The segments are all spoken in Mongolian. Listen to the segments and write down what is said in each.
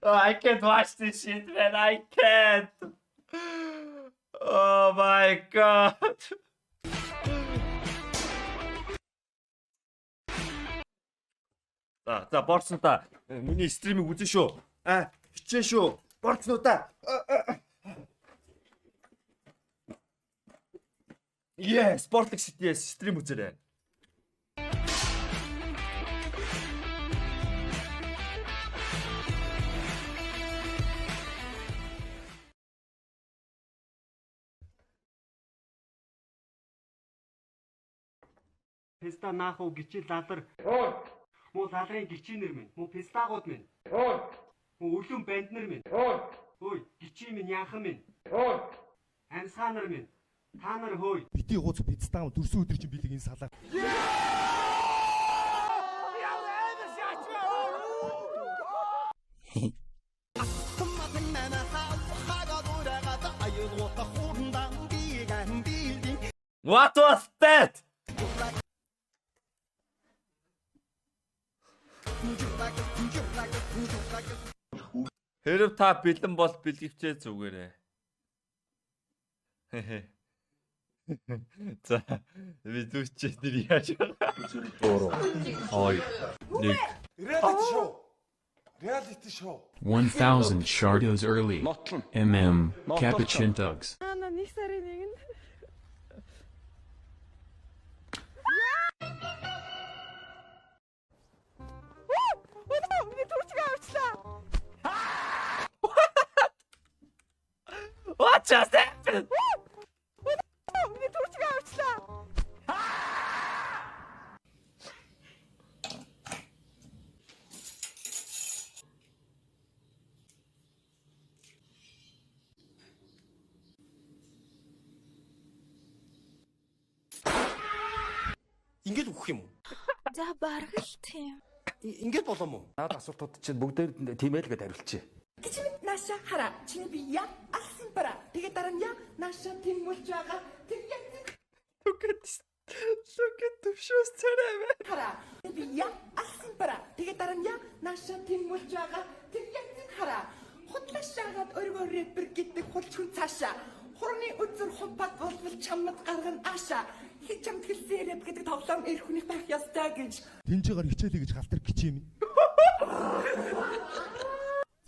I can't watch this shit, man. I can't. Oh my god. За борцнуудаа миний стримийг үзэн шүү. Хичээ шүү. Борцнуудаа. Sportix City-с стрим үзээрэй. Песта нааху гिचил лалар. Муу лалрын гिचинэр минь. Муу пестагууд минь. Муу үлэн банднэр минь. Хөөе, гिचи минь яахан минь. Амсханар минь. Та нар хөөе. Бити гуц пицтаа дөрсөн өдөр чинь билэг энэ салаа. What was that? Хэрэг та бэлэн бол бэлгэвчээ зүгээрээ. За видеоч дээр яаж байгаа. Reality show. 1000 Shardos early. Capuchintugs. Нэг сарын нэгэнд. What just happened? Ингээд өгөх юм уу? За бараг л тийм. Ингээд болоо мó? Наад асуултууд чинь бүгдээр тиймээ л гэж хариулчих. Кичмит наша хара чиний би я алсан пара тэгээ дараа нь я наша тэмүүлж байгаа тэгээ Look at the shows today. хара би я алсан пара тэгээ дараа нь я наша тэмүүлж байгаа тэгээ хара хутлашаагаад өргөө рэпер гэдэг хулч хүн цаашаа хурны үзүр хупад болвол чамд гаргана аашаа хичамд хэлсэн рэп гэдэг тоглоом эр хүний байх ёстой гэж Тэнцэгээр хичээлээ гэж галтар гिच юм.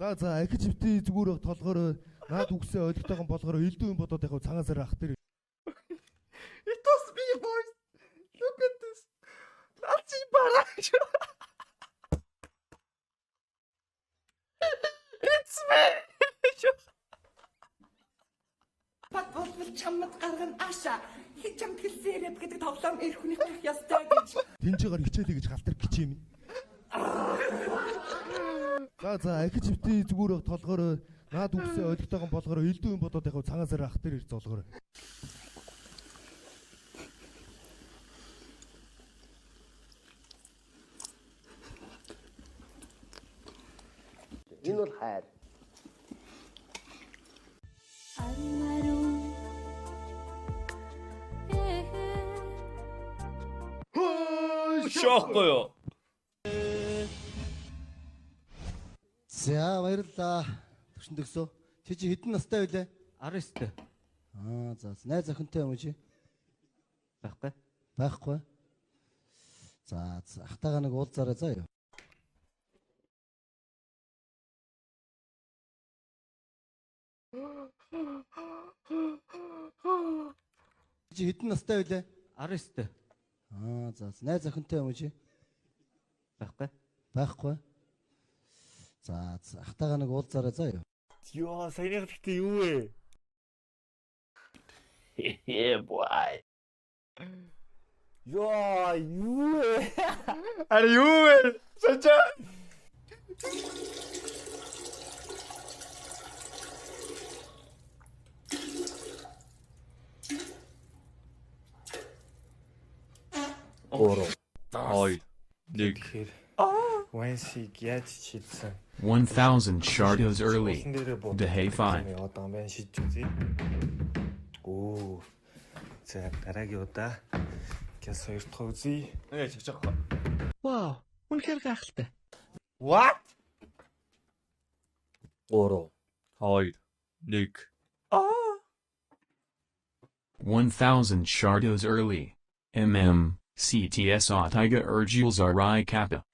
За ахиж бити зүгээр толгороо наад үгсээ ойлгохтойгон болгороо элдв юм бодоод яг цагаасаар ах тэр. It was me, boys. Look at this. Let's see, barrage. It's me. Пат болвол чамд гаргана аашаа хичамд хэлсэн рэп гэдэг тоглоом эр хүний байх ёстой гэж Тэнцэгээр хичээлээ гэж галтар гिच юм. За ахиж бити зүгээр толгороо наад үгсээ ойлгохтойгон болгороо элдв юм бодоод яг цагаасаар ах тэр золгороо. Энэ бол хайр. Шохгүй. За баярлалаа. Төвшин төгсөө. Чи хэдэн настай вэ? 19-тэй. За найз охинтой юм уу чи? Байхгүй. Байхгүй. За ахтайгаа нэг уулзаарай заа юу. Чи хэдэн настай вэ? 19-тэй. За найз охинтой юм уу чи? Байхгүй. Байхгүй. За ахтайгаа нэг уулзаарай заа юу. Ёо, саяны гэхдээ юу вэ? Yeah, boy. Ёо, юу вэ? Are you? Such a Ой. Нэг. Вэнсиг яаж шийдсэн? 1000 Shardos early. Dehay fine. Одоо мэн шийдэж үзье. Оо. За дараагийн удаа гэс хоёр дахь үзье. Нэг чичээх. Вау, үнэхээр гайхалтай. What? 3 2 1 1000 Shardos early. CTS Otiga Urgules Ri Kappa.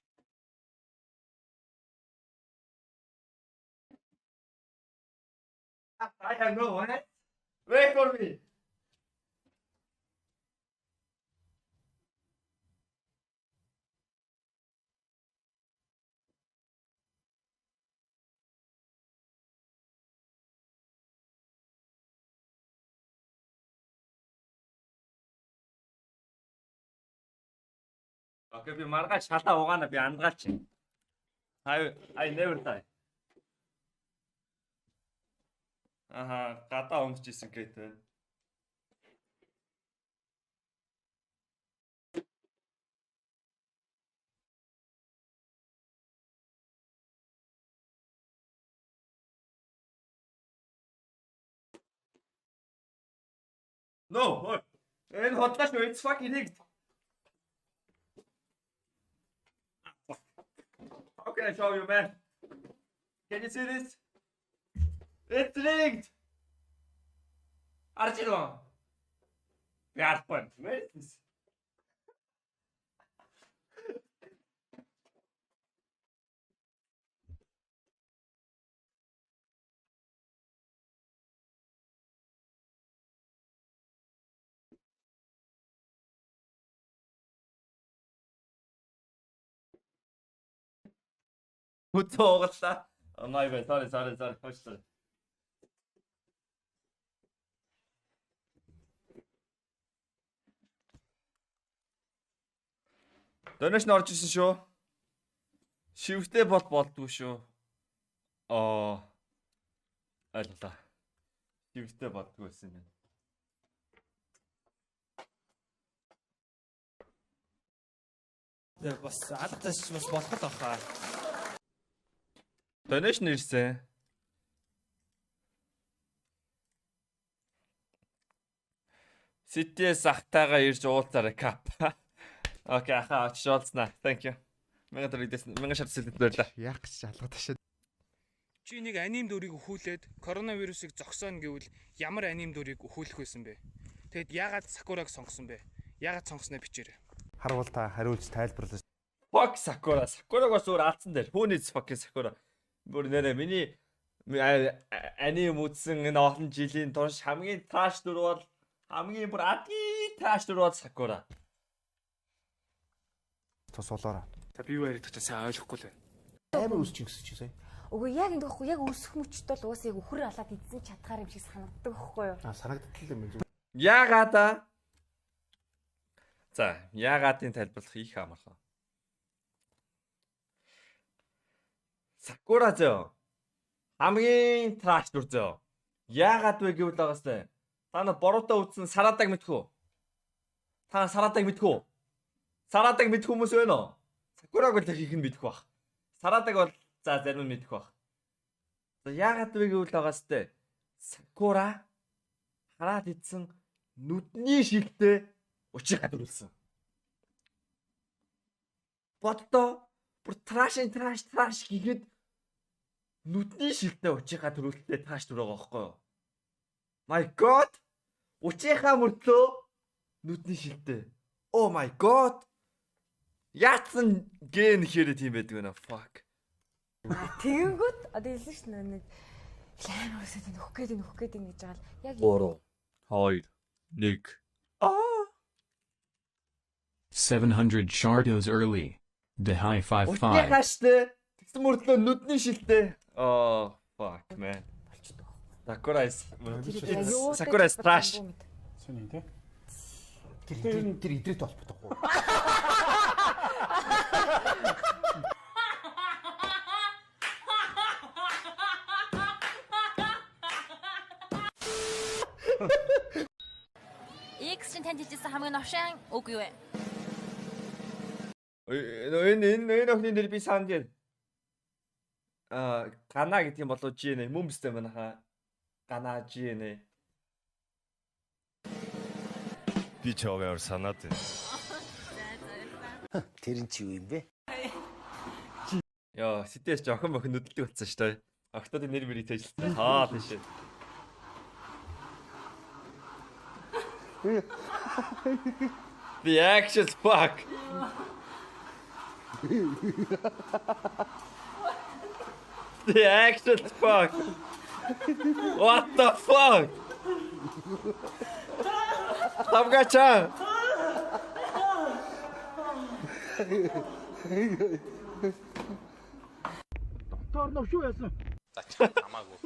I have no one. Wait for me. Окей, би маргааш шалаа угаана би андгаач. I never die. Гадаа өнгөж исэн гэт байна. No, энэ хотлооч it's fucking rigged. How can I show you, man? Can you see this? It's rigged. Archino. Bad point. Where is this? Sorry. Донеш нь орж исэн шүү. Шивтэй болдгүй шүү. Айлла. Шивтэй болдгүй байсан юм. Бас алдаж бас болох л баха. Донеш нь ирсэн. CTS ахтайгаа ирж уулзаарай кап. Окей, очиж уулзнаа. Thank you. Мянга шат сэлэнд баярлаа. Яах гэж шалгаад ташаа. Чи нэг аним дүрийг өхүүлээд коронавирусыг зогсооно гэвэл ямар аним дүрийг өхүүлэх байсан бэ? Тэгэд яагаад Сакураг сонгосон бэ? Яагаад сонгосноо бичээрэй. Харвал та хариулж тайлбарлаа. Fuck Sakura. Sakura бас өөр алдсан дээр. Who needs fucking Sakura? Бүр нэрээ миний аним үзсэн энэ олон жилийн турш хамгийн trash дүр бол хамгийн бүр ади trash дүр бол Sakura. Тусуулаараа. За би юу яригдах сайн ойлгохгүй л байна. Амар үсч гисэн чи сая. Үгүй яг энэ гэхгүй яг өсөх мөчт бол уусаа яг өхөр алаад идсэн чадхаар юм шиг санагддаг байхгүй юу? Санагдтал юм байна. Яагаад? За, яагаадын тайлбарлах их амархан. Sakura зөө. Хамгийн trash дүр зөө. Яагаад вэ гэвэл байгаас та нар бороотой үтсэн Сарадаг мэдхүү? Та Сарадаг мэдхүү? Сарадаг мэдх хүмүүс байна уу? Sakura бол их нь мэдэх бах. Сарадаг бол за зарим нь мэдэх бах. За яагаад вэ гэвэл байгаас Sakura хараад идсэн нүдний шилтэй учиг гадруулсан. Боддоо бүр trash гэхэд нүдний шилтэй учиг гадруулалттай trash дүр байгаа байхгүй юу? My god! Учийнхаа мөртлөө нүдний шилтэй. Oh my god! Яатсан ген хэрэг тийм байдаг нэ fuck. Тэгэнгүүт одоо хэлсэн ш нь нэг амар өсөд нөх гээд ингэж байгаа л яг 3 2 1 700 Shardos early. The high 5 Учийнхаа штэ. Тэгсэн мөртлөө нүдний шилтэй. Oh fuck man. Sakura is trash. Сони тий. Тэр идрээд холбогдохгүй. X-ийн танд хэлсэн хамгийн новшин үг юу вэ? Энэ охины нэр би санд яа. Гана гэдэг юм болоо чи нэ мөн бистэй байна хаа. Гана чи нэ. Би чагаар санаад байна. Тэр нь чи юу юм бэ? Яа, сэтээс жоохон бохин нүдэлдэг болсон шүү дээ. Октодын нэр мэрийг тэжлээ. Аа тийш. The action fuck. The action fuck. What the fuck? Хамгачаа. Хамаагүй.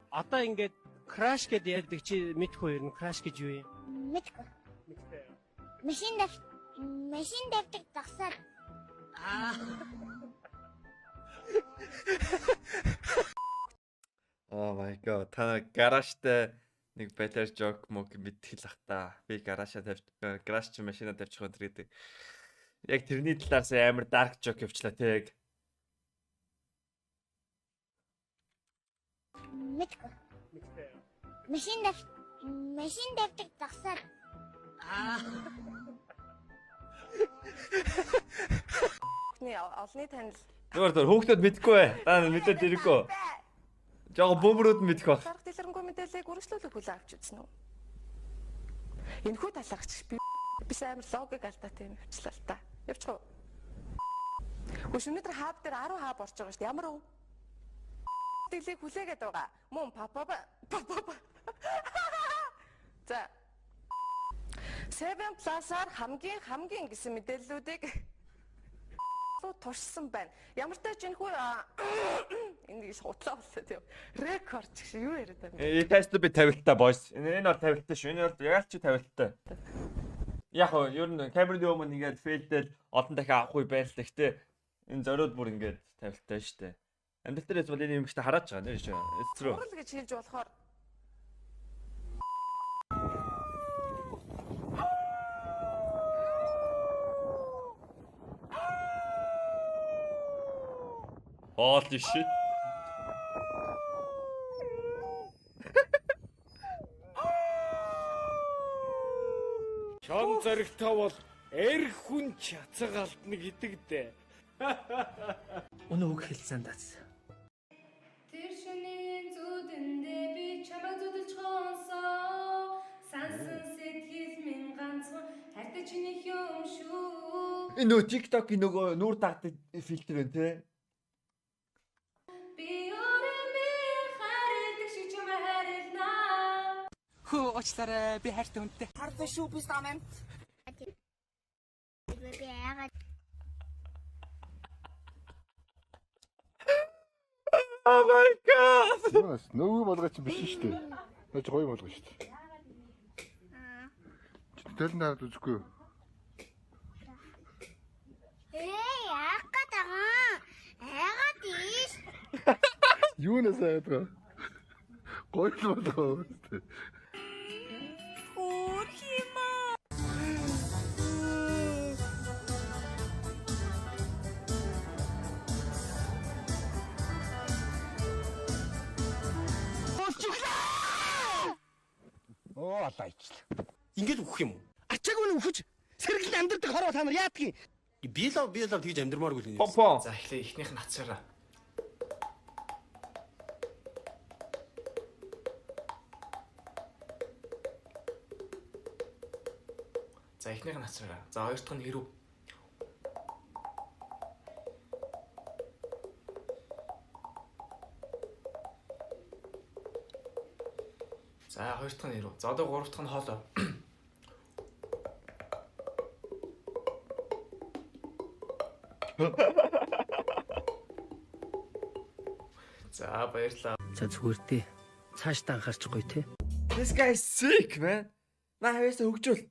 Одоо ингээд crash гэдээ ярьдаг чи мэдхгүй юу? Crash гэж юу юм? Мэдгүй. Машин давтаг тагсаад. Oh my god. Та гаражтай нэг better joke мөг мэдхэл ах та. Би гаражаа тавьж гараж чи машина тавьчих өнтер гэдэг. Яг тэрний талаар сая амар dark joke явчлаа тэг. Мэдгүй. Машин давтаг тагсаад. Олны танил. Зүгээр хүүхдүүд мэдгүй бай. Та мэдээд ирэхгүй. Жоо бөмбөрүүд мэдэх баг. Дарга дэлгэрэнгүй мэдээллийг үргэлжлүүлэх хүлээн авч үзсэн үү? Энэхүү талаарч би амар логик алдаатай юм явчлаа л та. Явчих уу? Өш өнөөдөр хаб дээр 10 хаб орж байгаа шүү дээ. Ямар уу? Дэлийг хүлээгээд байгаа. Мөн папа. За. 7+-аар хамгийн гэсэн мэдээллүүдийг туршсан байна. Ямар ч тач энэхүү энийг хутлаа боллоо тийм. Рекорд гэж юу яриад байна. Тест би тавилтаа boys. Энэ бол тавилтаа шүү. Энэ бол яг ч тавилтаа. Яг нь ер нь камерын өмнө ингээд фейлдэл олон дахин авахгүй байрлал гэхдээ энэ зориуд бүр ингээд тавилтаа шүү дээ. Амьдрал дээрээс бол энэ юм ихтэй хараад байгаа нэр шүү. Эцрүү. Урал гэж хэлж болохоор Holy shit. Шон зоригтой бол эр хүн чацаг алдна гэдэг дээ. Өнөө үг хэлсэн даас. Тэр шөнийн зүудэндээ би чамайг зүдэлж гонсоо. Сансан сэтгэл минь ганцхан хайртай чиний юм шүү. Энэ нөө TikTok-ийн нөгөө нүүр дагдаг фильтр байна те. Хөө очлаарай би хайртай хүнтэй. Хартай шүү би стамэн. Oh my god. Нөгөө болгоч биш шүү дээ. Наач гоё болгоо шүү дээ. Тэгэл наад үзэхгүй юу? Яах гэдэг яагаад ийш? Юу нэсээ яадаг? Гоё болгоо шүү дээ. Оо алаа ичлээ. Ингээд үхэх юм уу? Ачааг үнэ үхэж сэргэлэн амьдрдаг хороо та нар яадгийг. Би л тэгж амьдрмааргүй л юм. Попо. За эхлээ ихнийх нь хацаараа. За эхнийх нь хацаараа. За хоёр дахь нь хэрв. За хоёр дахь нь хэрв. За одоо гурав дахь нь хоолой. За баярлалаа. За зүгээр дээ. Цаашдаа анхаарчихгүй те. This guy is sick, man. На хавьяасаа хөгжүүл.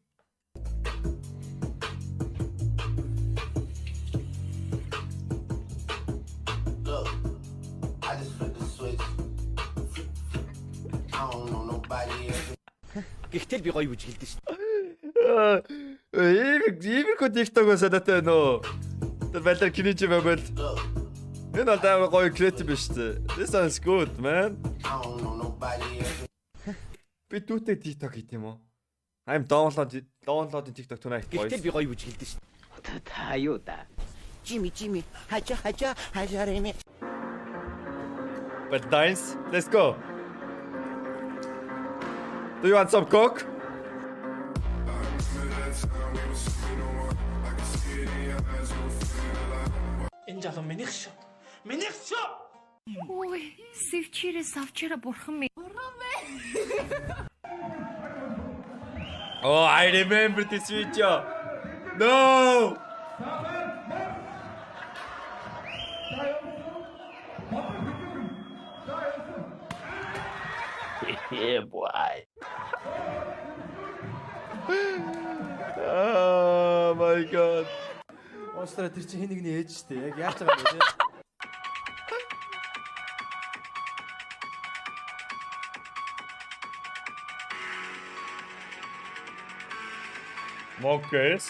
Look, I just flipped the switch. I don't know nobody else. Гэхдээ би гоё үж хэлдэж шүү. Иймэрхүү TikTok-оо санаатай нөө. Тэр балер кинэж байвал. Энэ бол амар гоё креатив биш үү? This sounds good, man. I don't know nobody else. Би түүтэй TikTok хийх юм уу? I'm downloading TikTok tonight. Гэхдээ би гоё үж хэлдэж шүү. Та юу да? Жими хажааремэ. But dance, let's go. Do you want some coke? Энэ залуу минийх шүү. Минийх шүү. Ой, сэвчээрээс авчираа бурхан минь. Oh, I remember this video. No! Yeah, boy. Oh my god. Монстра тэр чинь хин нэгний ээж штэ. Яг яаж байгаа юм бэ те? Mockers.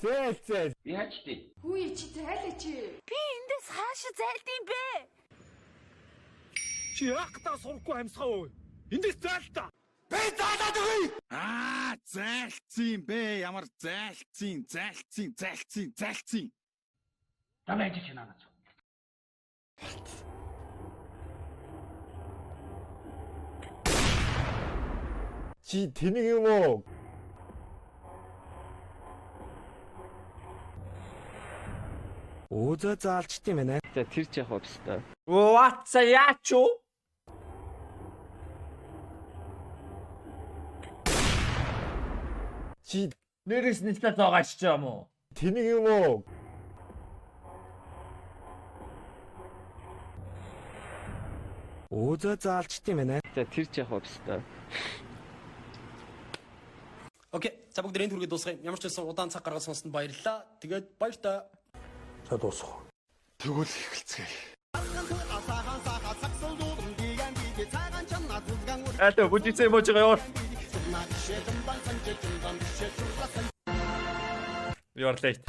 Зээл. Яаж тий? Хүү чи зайлаач. Би эндээс хаашаа зайлдсан бэ? Чи яах та сурахгүй амьсгаа өө. Эндээс зайл та. Би заалаад өгье. Зайлцсан юм бэ? Ямар зайлцсан. Дамайж чи надад. Чи тэнийг юм уу? Өөзөө заалчт юм байна. За тэр ч яах вэ та. What за яач юу? Чи Нэрээс нэлээд зоогаач ч юм уу? тэнийг юм уу? Өөзөө заалчт юм байна. За тэр ч яах вэ та. Окей. За бүгд энэ түргээ дуусгая. Ямар ч байсан удаан цаг гаргаж сонссонд баярлалаа. Тэгээд баяр та. За дуусах. Тэгвэл эхэлцгээе. Это будет эмоции ор. You are late.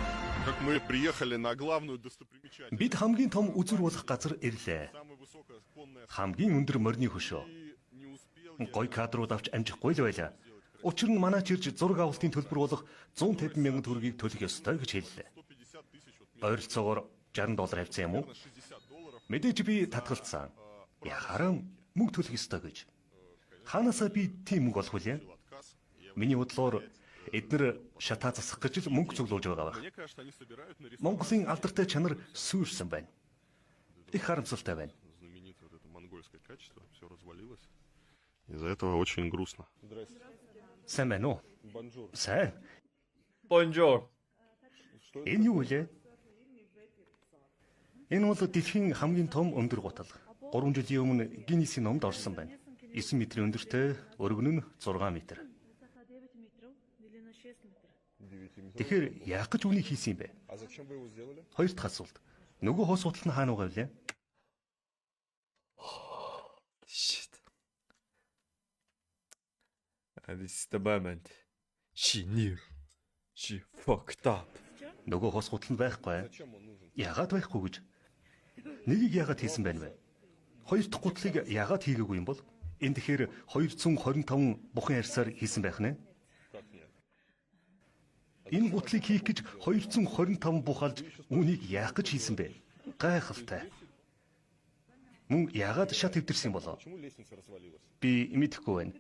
Как мы приехали на главную достопримечательность. Бид хамгийн том үзүр болох газар ирлээ. Хамгийн өндөр морины хөшөө. Гой кадрууд авч амжихгүй л байлаа. Учир нь манайч ирж зураг авалтын төлбөр болох 150 мянган төгрөгийг төлөх ёстой гэж хэллээ. Ойролцоогоор $60 авсан юм уу? Мэдээж би татгалцсан. Яхаараа мөнгө төлөх ёстой гэж. Хаанасаа би тийм мөнгө олох вүлээ? Миний бодлоор эдгээр шатаа засах гэж л мөнгө цуглуулж байгаа байх. Монголын алдартай чанар сүйрсэн байна. Их харамсалтай байна. Из-за этого очень грустно. Сайн байна уу? Сайн. Bonjour. Энэ юу вэ? Энэ бол дэлхийн хамгийн том өндөр гутал. 3 жилийн өмнө Гиннесийн номд орсон байна. 9 метрийн өндөртэй, өргөн нь 6 метр. Тэгэхээр яах гэж үнийг хийсэн юм бэ? Хоёр дахь асуулт. Нөгөө хос судал нь хаана байгаа вэ? Shit. And this is the moment. She knew. She fucked up. Нөгөө хос судал нь байхгүй. Яагаад байхгүй гэж? Нэгийг яагаад хийсэн байна вэ? Хоёр дахь гутлыг яагаад хийгээгүй юм бол? Энэ тэгэхээр 225 бухан ярьсаар хийсэн байх нэ? Энэ гутлыг хийх гэж 225 бух алж үүнийг яах гэж хийсэн бэ? Гайхалтай. Мөн яагаад шат хэвдэрсэн болоо? Би мэдэхгүй байна.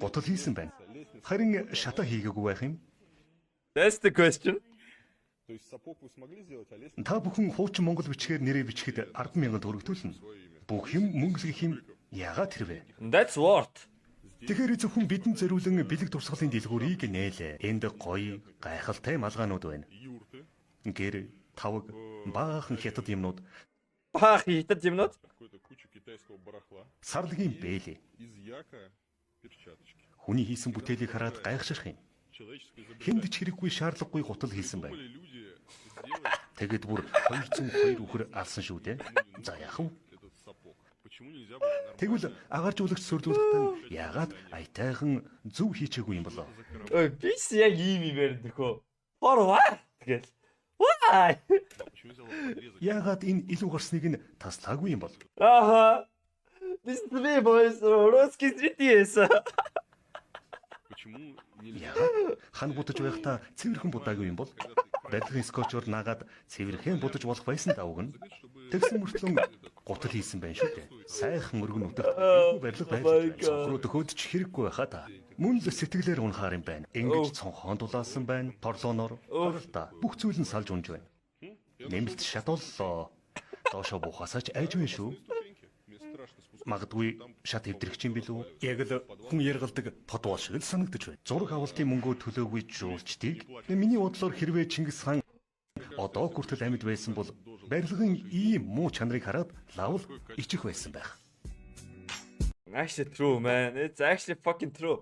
Гутал хийсэн байна. Харин шата хийгээгүй байх юм? That's the question. Та бүхэн хуучин монгол бичгээр нэрээ бичихэд 10,000 төгрөг төлнө. Бүх юм мөнгө хэм яагаад тэрвэ? That's what. Тэгэхээр зөвхөн бидэнд зориулан бэлэг турсгалын дэлгүүрийг нээлээ. Энд гоё, гайхалтай малгаанууд байна. Гэр, тавг, баахан хятад юмнууд. Баах хятад юмнууд? Сарлагын бэлээ. Хүний хийсэн бүтээлийг хараад гайхширх юм. Хэнд ч хэрэггүй шаардлагагүй гутал хийсэн байна. Тэгэд бүр 202 үхэр алсан шүү дээ. За яах вэ? Тэгвэл агааржуулагч сөрдүүлэхдээ яагаад аятайхан зөв хийчээгүй юм болоо? Бис яг ийм юм ярьдаг хөө. For what? Тэгэл. Why? Яагаад энэ илүү гарсныг нь таслаагүй юм бол? Аха. This is me boys. Русский светис. Яагаад хан будаж байхдаа цэвэрхэн будаагүй юм бол? барилгын скотчоор наагаад цэвэрхэн будаж болох байсан давг нь тэгсэн мөртлөн гутал хийсэн байх шүү дээ. Сайхан өргөн нутагт барилга байж цонхруу төхөөд ч хэрэггүй байхаа та. Мөн л сэтгэлээр унахаар юм байна. Ингэж цонхоон дулаасан байна. Торлооноор та бүх зүйл нь салж унж байна. Нэмэлт шатууллаа. Доошо буухасаач айж байна шүү. Магадгүй шат хэвдрэгч юм билүү? Яг л хүн яргалдаг подвол шиг л санагдаж байна. Зураг авалтын мөнгөө төлөөгүй жуулчдыг миний бодлоор хэрвээ Чингис хаан одоо хүртэл амьд байсан бол барилгын ийм муу чанарыг хараад лавл ичих байсан байх. Actually true, man. It's actually fucking true.